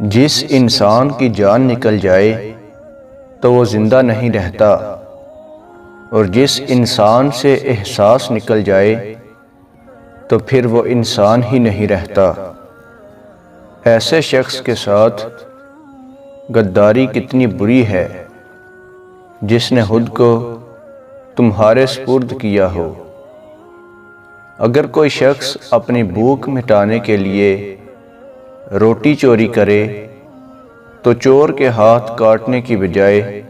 جس انسان کی جان نکل جائے تو وہ زندہ نہیں رہتا، اور جس انسان سے احساس نکل جائے تو پھر وہ انسان ہی نہیں رہتا۔ ایسے شخص کے ساتھ غداری کتنی بری ہے جس نے خود کو تمہارے سپرد کیا ہو۔ اگر کوئی شخص اپنی بھوک مٹانے کے لیے روٹی چوری کرے تو چور کے ہاتھ کاٹنے کی بجائے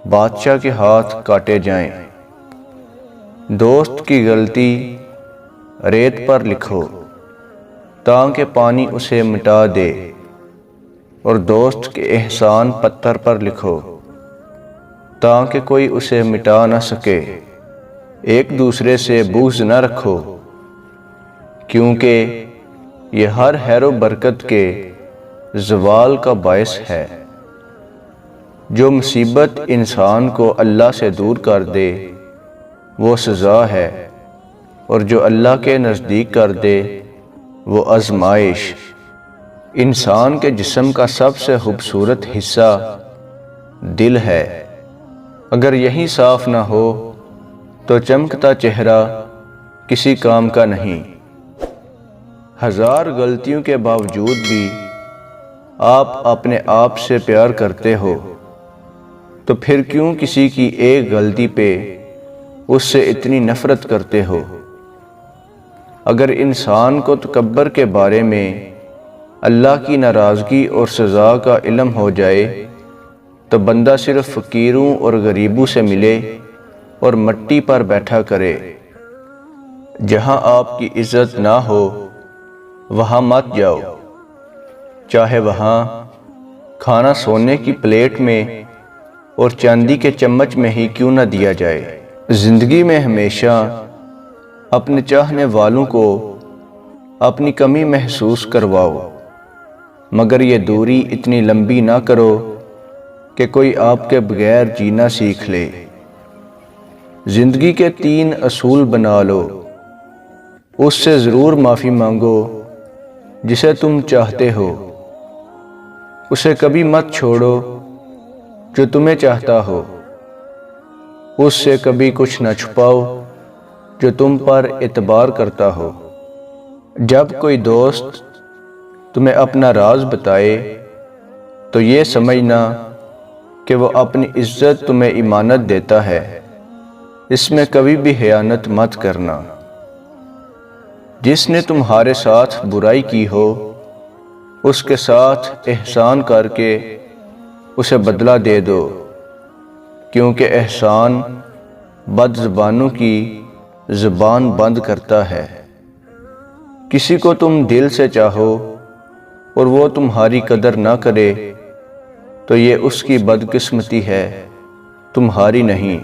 بادشاہ کے ہاتھ کاٹے جائیں۔ دوست کی غلطی ریت پر لکھو تاکہ پانی اسے مٹا دے، اور دوست کے احسان پتھر پر لکھو تاکہ کوئی اسے مٹا نہ سکے۔ ایک دوسرے سے بغض نہ رکھو، کیونکہ یہ ہر خیر و برکت کے زوال کا باعث ہے۔ جو مصیبت انسان کو اللہ سے دور کر دے وہ سزا ہے، اور جو اللہ کے نزدیک کر دے وہ آزمائش۔ انسان کے جسم کا سب سے خوبصورت حصہ دل ہے، اگر یہی صاف نہ ہو تو چمکتا چہرہ کسی کام کا نہیں۔ ہزار غلطیوں کے باوجود بھی آپ اپنے آپ سے پیار کرتے ہو، تو پھر کیوں کسی کی ایک غلطی پہ اس سے اتنی نفرت کرتے ہو؟ اگر انسان کو تکبر کے بارے میں اللہ کی ناراضگی اور سزا کا علم ہو جائے تو بندہ صرف فقیروں اور غریبوں سے ملے اور مٹی پر بیٹھا کرے۔ جہاں آپ کی عزت نہ ہو وہاں مت جاؤ، چاہے وہاں کھانا سونے کی پلیٹ میں اور چاندی کے چمچ میں ہی کیوں نہ دیا جائے۔ زندگی میں ہمیشہ اپنے چاہنے والوں کو اپنی کمی محسوس کرواؤ، مگر یہ دوری اتنی لمبی نہ کرو کہ کوئی آپ کے بغیر جینا سیکھ لے۔ زندگی کے 3 اصول بنا لو، اس سے ضرور معافی مانگو جسے تم چاہتے ہو، اسے کبھی مت چھوڑو جو تمہیں چاہتا ہو، اس سے کبھی کچھ نہ چھپاؤ جو تم پر اعتبار کرتا ہو۔ جب کوئی دوست تمہیں اپنا راز بتائے تو یہ سمجھنا کہ وہ اپنی عزت تمہیں امانت دیتا ہے، اس میں کبھی بھی خیانت مت کرنا۔ جس نے تمہارے ساتھ برائی کی ہو اس کے ساتھ احسان کر کے اسے بدلہ دے دو، کیونکہ احسان بد زبانوں کی زبان بند کرتا ہے۔ کسی کو تم دل سے چاہو اور وہ تمہاری قدر نہ کرے تو یہ اس کی بدقسمتی ہے، تمہاری نہیں۔